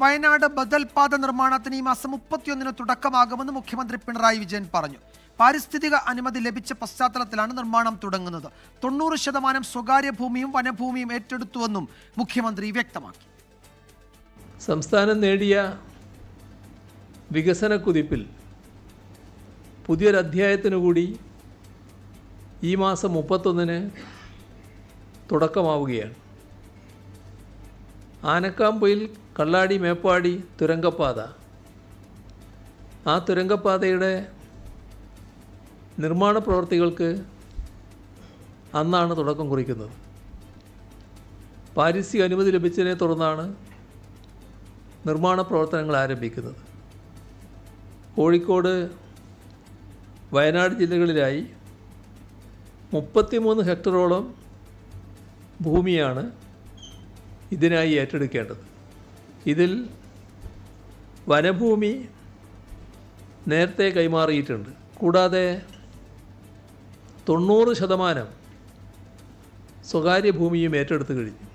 വയനാട് ബദൽ പാത നിർമ്മാണത്തിന് ഈ മാസം 31-ന് തുടക്കമാകുമെന്ന് മുഖ്യമന്ത്രി പിണറായി വിജയൻ പറഞ്ഞു. പാരിസ്ഥിതിക അനുമതി ലഭിച്ച പശ്ചാത്തലത്തിലാണ് നിർമ്മാണം തുടങ്ങുന്നത്. 90% സ്വകാര്യ ഭൂമിയും വനഭൂമിയും ഏറ്റെടുത്തുവെന്നും മുഖ്യമന്ത്രി വ്യക്തമാക്കി. സംസ്ഥാനം നേടിയ വികസന കുതിപ്പിൽ പുതിയൊരധ്യായത്തിനു കൂടി ഈ മാസം 31-ന് തുടക്കമാവുകയാണ്. ആനക്കാമ്പൊയിൽ കള്ളാടി മേപ്പാടി തുരങ്കപ്പാത, ആ തുരങ്കപ്പാതയുടെ നിർമ്മാണ പ്രവൃത്തികൾക്ക് അന്നാണ് തുടക്കം കുറിക്കുന്നത്. പാരിസ്ഥിതിക അനുമതി ലഭിച്ചതിനെ തുടർന്നാണ് നിർമ്മാണ പ്രവർത്തനങ്ങൾ ആരംഭിക്കുന്നത്. കോഴിക്കോട്, വയനാട് ജില്ലകളിലായി 33 ഹെക്ടറോളം ഭൂമിയാണ് ഇതിനായി ഏറ്റെടുക്കേണ്ടത്. ഇതിൽ വനഭൂമി നേരത്തെ കൈമാറിയിട്ടുണ്ട്. കൂടാതെ 90% സ്വകാര്യ ഭൂമിയും ഏറ്റെടുത്തു കഴിഞ്ഞു.